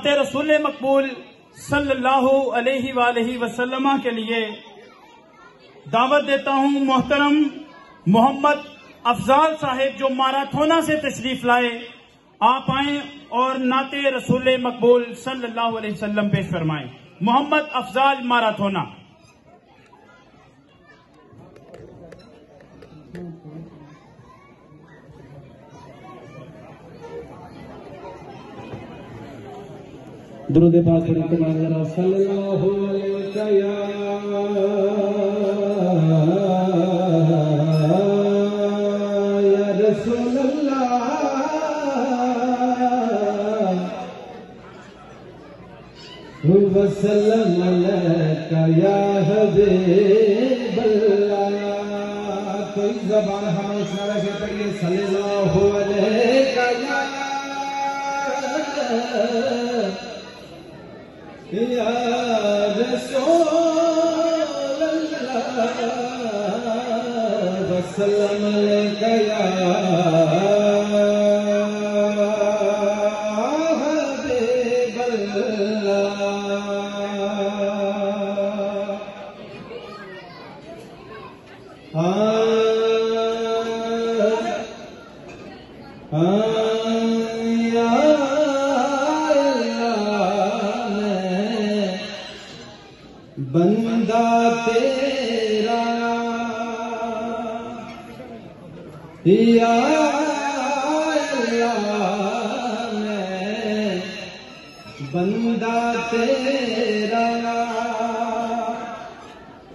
नाते रसूल मकबूल सल्लल्लाहु अलैहि वसल्लम के लिए दावत देता हूं मोहतरम मोहम्मद अफजाल साहिब जो माराथोना से तशरीफ लाए। आप आए और नाते रसूल मकबूल सल्लल्लाहु अलैहि वसल्लम पेश फरमाएं। मोहम्मद अफजाल माराथोना। दुरूद पाक पढ़िए सल्लल्लाहु अलैहि या रसूल अल्लाह वसल्लम अलैका या हबीब अल्लाह। कोई ज़बान हमें इस नारे से पढ़िए सल्लल्लाहु अलैका या रसूल अल्लाह वसल्लम अलैका या हबीब अल्लाह। बंदा तेरा या अल्लाह मैं बंदा तेरा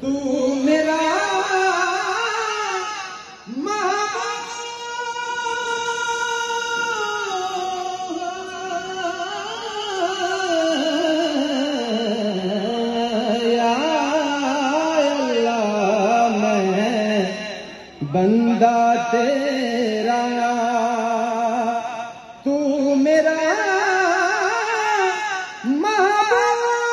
तू मेरा बंदा तेरा तू मेरा महबूब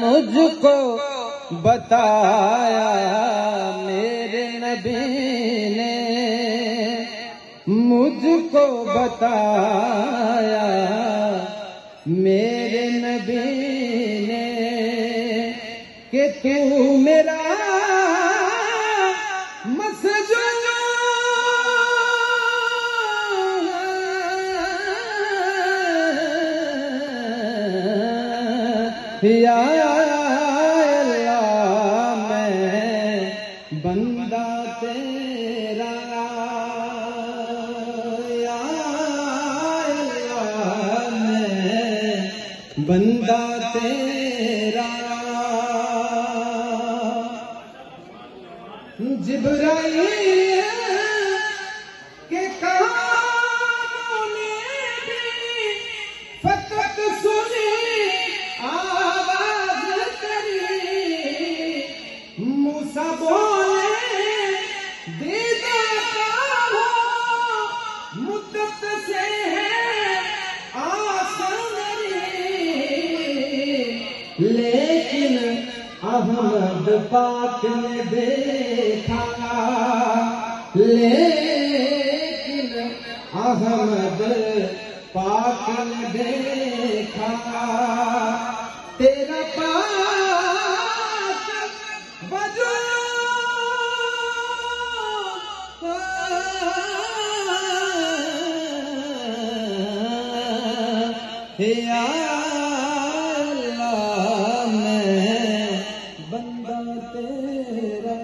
मुझको बताया मेरे नबी ने मुझको बताया मेरे नबी ने कि तू मेरा मसजूद या अल्लाह मैं बंदा तेरा या अल्लाह मैं बंदा तेरा। जिब्राईल के कानों ने भी फतक सुनी आवाज करी मूसा बोले दीदार हो मुद्दत से है लेकिन अहमद पाक ने देखा लेकिन अहमद पाक ने देखा तेरा पाक वजूद या बंदा तेरा